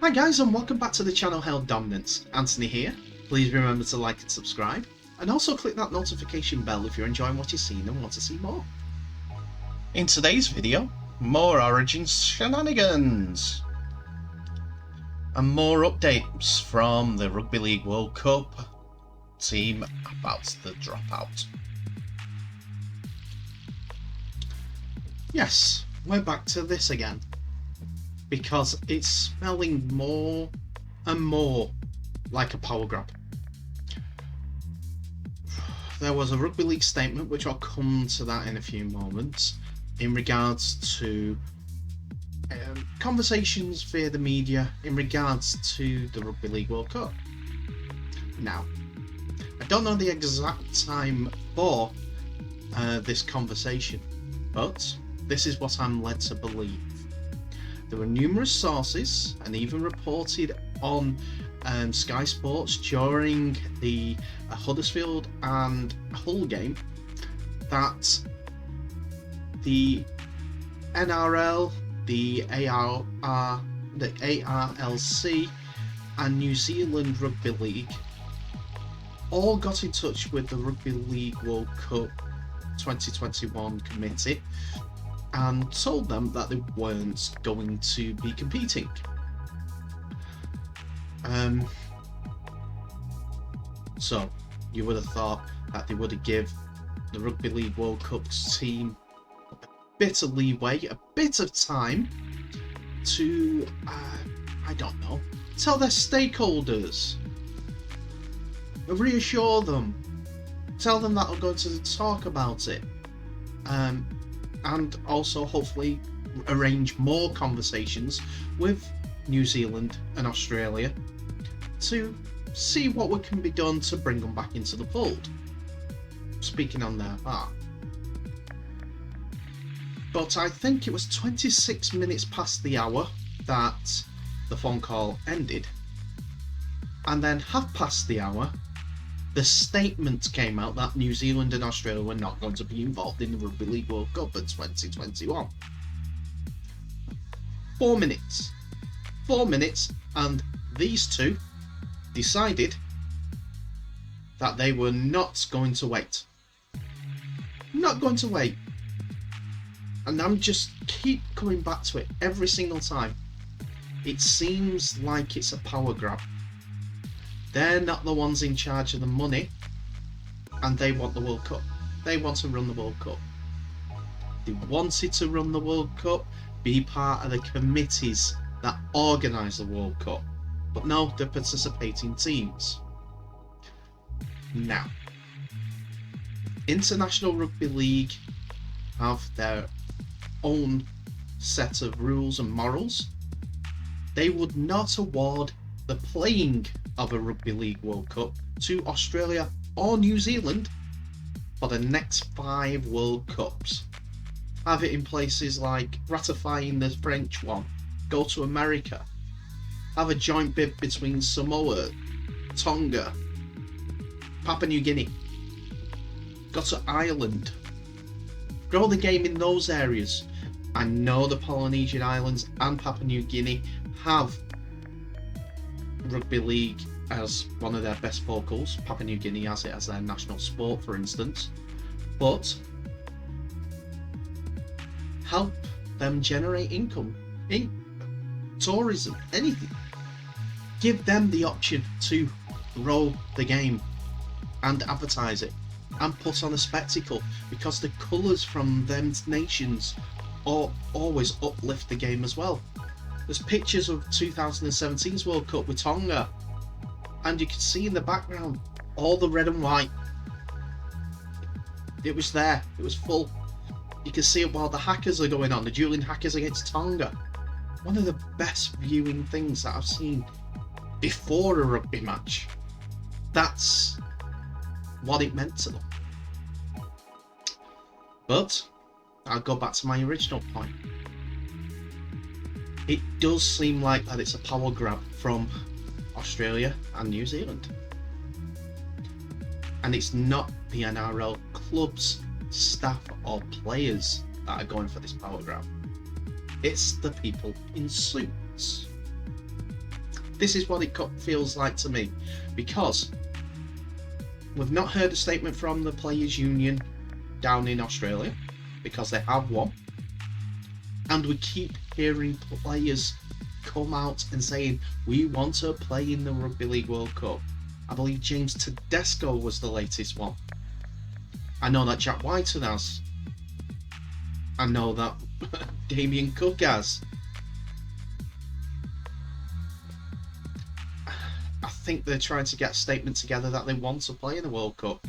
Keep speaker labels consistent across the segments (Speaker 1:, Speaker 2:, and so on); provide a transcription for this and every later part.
Speaker 1: Hi guys, and welcome back to the channel Held Dominance. Anthony here. Please remember to like and subscribe, and also click that notification bell if you're enjoying what you're seeing and want to see more. In today's video, more Origins shenanigans and more updates from the Rugby League World Cup team about to drop out. Yes, we're back to this again, because it's smelling more and more like a power grab. There was a Rugby League statement, which I'll come to that in a few moments, in regards to conversations via the media in regards to the Rugby League World Cup. Now, I don't know the exact time for this conversation, but this is what I'm led to believe. There were numerous sources, and even reported on Sky Sports during the Huddersfield and Hull game, that the NRL, the RLWC and New Zealand Rugby League all got in touch with the Rugby League World Cup 2021 committee and told them that they weren't going to be competing. So you would have thought that they would have given the Rugby League World Cup team a bit of leeway, a bit of time to, I don't know, tell their stakeholders, reassure them, tell them that we're going to talk about it, and also hopefully arrange more conversations with New Zealand and Australia to see what can be done to bring them back into the fold, speaking on their part. But I think it was 26 minutes past the hour that the phone call ended, and then half past the hour the statement came out that New Zealand and Australia were not going to be involved in the Rugby League World Cup in 2021. 4 minutes, and these two decided that they were not going to wait. And I'm just keep coming back to it every single time. It seems like it's a power grab. They're not the ones in charge of the money, and they want the World Cup. They want to run the World Cup. They wanted to run the World Cup, be part of the committees that organise the World Cup. But no, they're participating teams. Now, International Rugby League have their own set of rules and morals. They would not award the playing of a Rugby League World Cup to Australia or New Zealand for the next 5 World Cups. Have it in places like ratifying the French one, go to America, have a joint bid between Samoa, Tonga, Papua New Guinea, go to Ireland, grow the game in those areas. I know the Polynesian Islands and Papua New Guinea have Rugby League as one of their best focals. Papua New Guinea has it as their national sport, for instance. But help them generate income, tourism, anything. Give them the option to grow the game and advertise it and put on a spectacle, because the colours from them nations always uplift the game as well. There's pictures of 2017's World Cup with Tonga, and you can see in the background all the red and white. It was there, it was full. You can see it while the hackers are going on, the dueling hackers against Tonga. One of the best viewing things that I've seen before a rugby match. That's what it meant to them. But I'll go back to my original point. It does seem like that it's a power grab from Australia and New Zealand. And it's not the NRL clubs, staff or players that are going for this power grab. It's the people in suits. This is what it feels like to me, because we've not heard a statement from the Players Union down in Australia, because they have one, and we keep hearing players come out and saying we want to play in the Rugby League World Cup. I believe James Tedesco was the latest one. I know that Jack Whiten has. I know that Damien Cook has. I think they're trying to get a statement together that they want to play in the World Cup.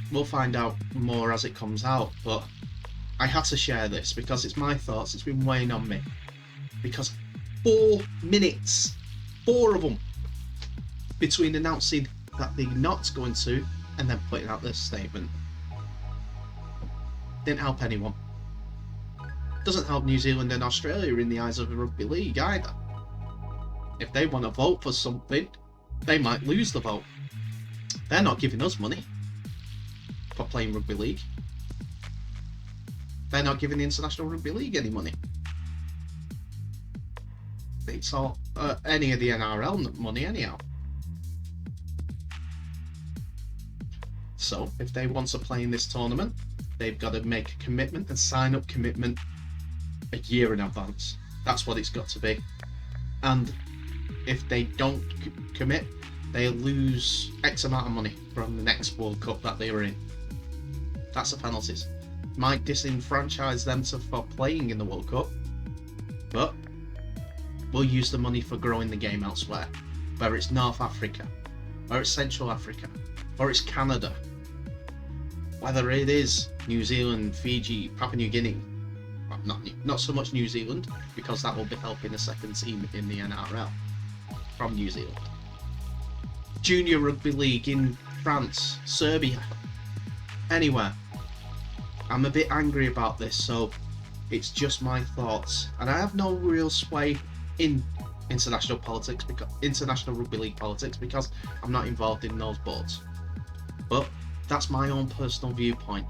Speaker 1: We'll find out more as it comes out, but I had to share this because it's my thoughts. It's been weighing on me. Because 4 minutes, 4 of them, between announcing that they're not going to and then putting out this statement. Didn't help anyone. Doesn't help New Zealand and Australia in the eyes of the Rugby League either. If they want to vote for something, they might lose the vote. They're not giving us money for playing Rugby League. They're not giving the International Rugby League any money. It's all any of the NRL money anyhow. So if they want to play in this tournament, they've got to make a commitment and sign up commitment a year in advance. That's what it's got to be. And if they don't commit, they lose X amount of money from the next World Cup that they were in. That's the penalties. Might disenfranchise them for playing in the World Cup, but we'll use the money for growing the game elsewhere. Whether it's North Africa, or it's Central Africa, or it's Canada, whether it is New Zealand, Fiji, Papua New Guinea. Well, not so much New Zealand, because that will be helping the second team in the NRL from New Zealand. Junior Rugby League in France, Serbia, anywhere. I'm a bit angry about this, so it's just my thoughts, and I have no real sway in international politics, because international rugby league politics, because I'm not involved in those boards. But that's my own personal viewpoint.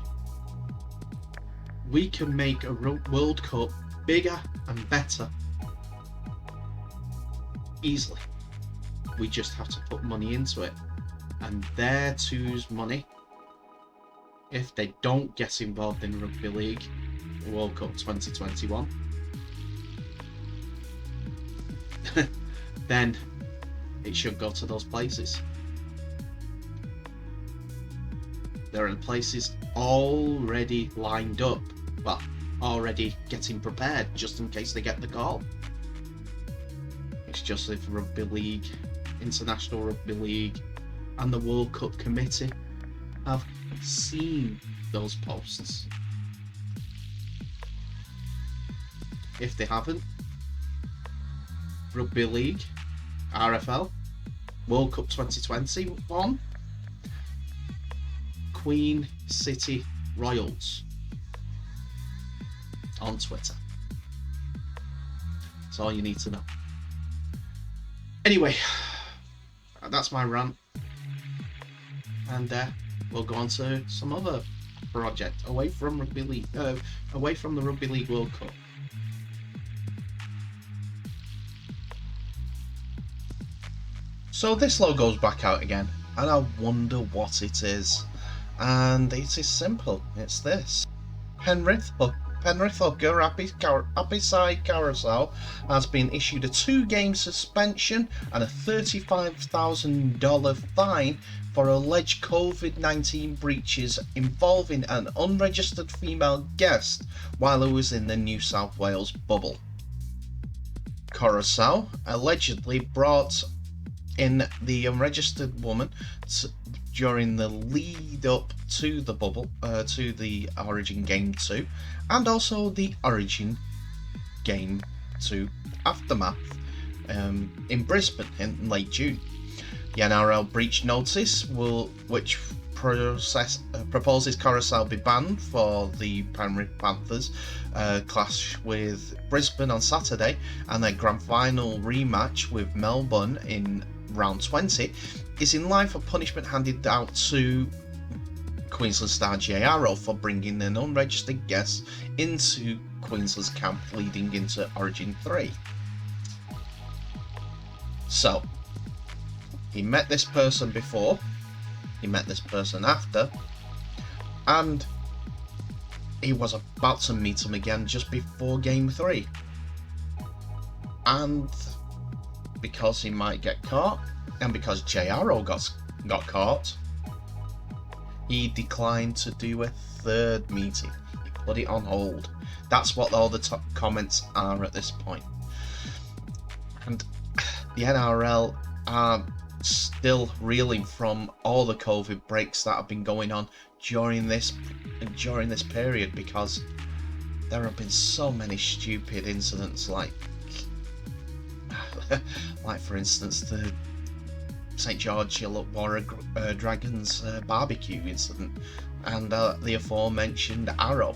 Speaker 1: We can make a World Cup bigger and better easily. We just have to put money into it, and they're two's money. If they don't get involved in Rugby League World Cup 2021, then it should go to those places. There are places already lined up, well, already getting prepared just in case they get the call. It's just if Rugby League, International Rugby League and the World Cup Committee have seen those posts. If they haven't, Rugby League, RFL, World Cup 2021, Queen City Royals on Twitter. That's all you need to know. Anyway, that's my rant, and we'll go on to some other project away from Rugby League, away from the Rugby League World Cup. So this logo's back out again, and I wonder what it is. And it is simple. It's this. Penrith hooker Happy Side Carousel has been issued a 2-game suspension and a $35,000 fine for alleged COVID-19 breaches involving an unregistered female guest while he was in the New South Wales bubble. Carousel allegedly brought in the unregistered woman during the lead up to the bubble, to the Origin Game 2, and also the Origin Game 2 aftermath in Brisbane in late June. The NRL breach notice which proposes Carousel be banned for the Penrith Panthers clash with Brisbane on Saturday, and their grand final rematch with Melbourne in round 20 is in line for punishment handed out to Queensland star Jay Arrow for bringing an unregistered guest into Queensland's camp leading into Origin 3. So, he met this person before, he met this person after, and he was about to meet him again just before Game 3. And because he might get caught, and because JRO got caught, he declined to do a third meeting. He put it on hold. That's what all the top comments are at this point. And the NRL are still reeling from all the COVID breaks that have been going on during this period, because there have been so many stupid incidents, like for instance the St George Illawarra Dragons barbecue incident, and the aforementioned Arrow.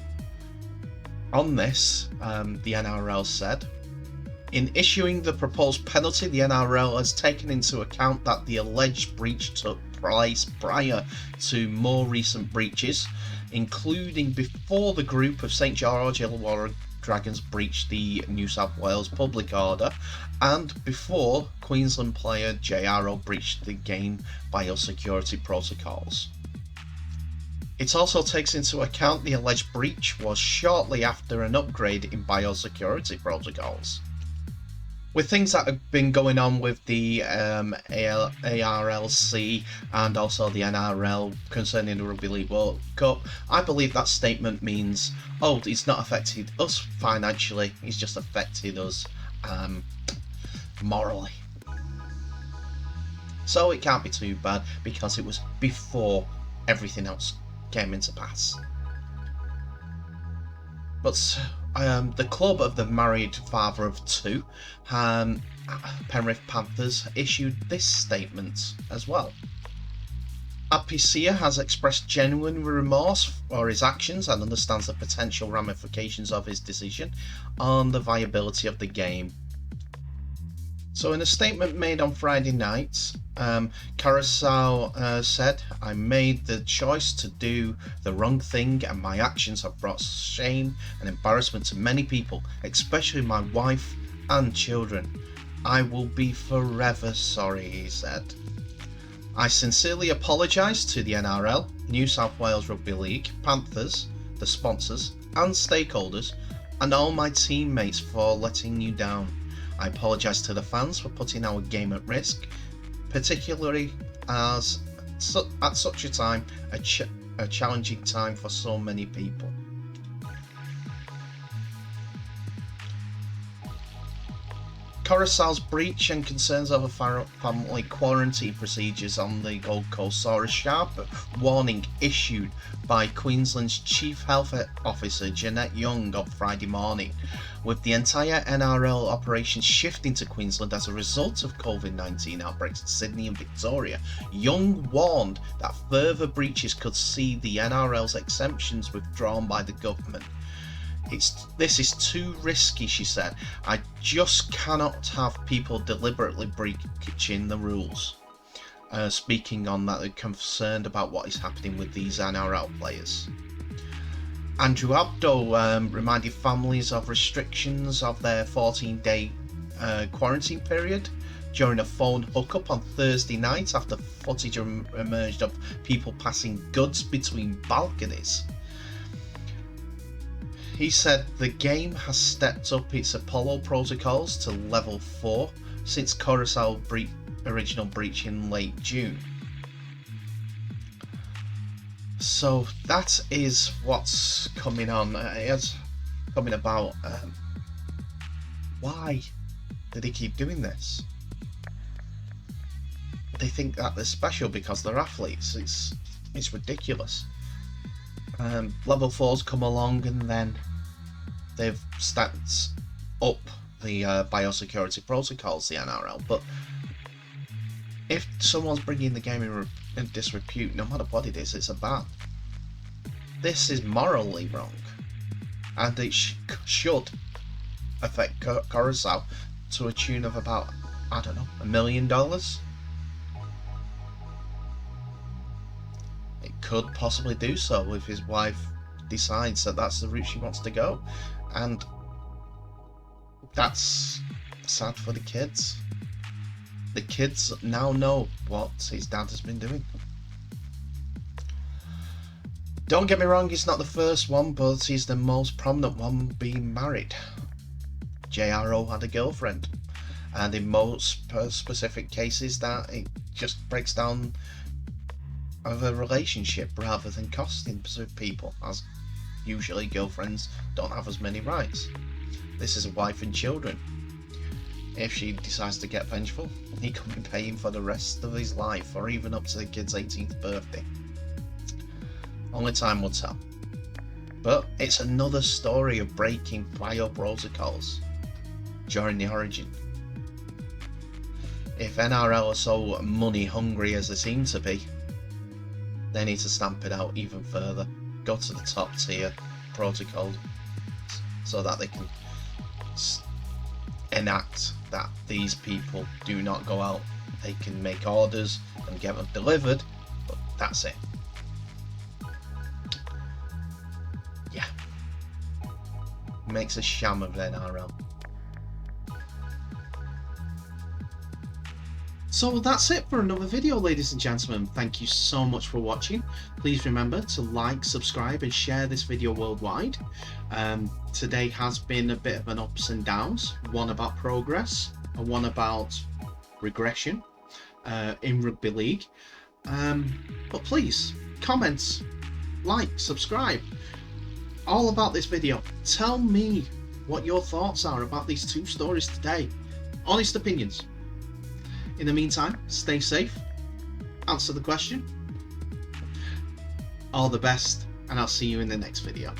Speaker 1: On this, the NRL said, in issuing the proposed penalty, the NRL has taken into account that the alleged breach took place prior to more recent breaches, including before the group of St George Illawarra Dragons breached the New South Wales public order, and before Queensland player JRO breached the game biosecurity protocols. It also takes into account the alleged breach was shortly after an upgrade in biosecurity protocols. With things that have been going on with the RLWC and also the NRL concerning the Rugby League World Cup, I believe that statement means, oh, it's not affected us financially, it's just affected us morally. So it can't be too bad, because it was before everything else came into pass. But the club of the married father of two, Penrith Panthers, issued this statement as well. Appicia has expressed genuine remorse for his actions and understands the potential ramifications of his decision on the viability of the game. So in a statement made on Friday night, Carousel said, I made the choice to do the wrong thing, and my actions have brought shame and embarrassment to many people, especially my wife and children. I will be forever sorry, he said. I sincerely apologise to the NRL, New South Wales Rugby League, Panthers, the sponsors and stakeholders, and all my teammates for letting you down. I apologise to the fans for putting our game at risk, particularly as at such a time, a challenging time for so many people. Carousel's breach and concerns over family quarantine procedures on the Gold Coast saw a sharp warning issued by Queensland's Chief Health Officer Jeanette Young on Friday morning, with the entire NRL operation shifting to Queensland as a result of COVID-19 outbreaks in Sydney and Victoria. Young warned that further breaches could see the NRL's exemptions withdrawn by the government. This is too risky, she said. I just cannot have people deliberately breaching the rules. Speaking on that, they're concerned about what is happening with these NRL players. Andrew Abdo reminded families of restrictions of their 14-day quarantine period during a phone hookup on Thursday night after footage emerged of people passing goods between balconies. He said the game has stepped up its Apollo protocols to level 4 since Carousel original breach in late June. So that is what's coming on. It's coming about. Why did he keep doing this? They think that they're special because they're athletes. It's ridiculous. Level 4's come along and then they've stepped up the biosecurity protocols, the NRL. But if someone's bringing the game in disrepute, no matter what it is, it's a ban. This is morally wrong, and it should affect Carousel to a tune of about, I don't know, $1 million. It could possibly do so if his wife decides that that's the route she wants to go, and that's sad for the kids.
Speaker 2: the kids now know what his dad has been doing. Don't get me wrong, he's not the first one, but he's the most prominent one being married. JRO had a girlfriend, and in most specific cases that it just breaks down of a relationship rather than costing people, as usually girlfriends don't have as many rights. This is a wife and children. If she decides to get vengeful, he could be paying for the rest of his life, or even up to the kid's 18th birthday. Only time will tell. But it's another story of breaking bio protocols during the origin. If NRL are so money hungry as they seem to be, they need to stamp it out even further. Go to the top tier protocol so that they can enact that these people do not go out. They can make orders and get them delivered, but that's it. Yeah. Makes a sham of NRL.
Speaker 1: So that's it for another video, ladies and gentlemen. Thank you so much for watching. Please remember to like, subscribe and share this video worldwide. Today has been a bit of an ups and downs, one about progress and one about regression in rugby league. But please, comments, like, subscribe, all about this video. Tell me what your thoughts are about these two stories today. Honest opinions. In the meantime, stay safe, answer the question. All the best, and I'll see you in the next video.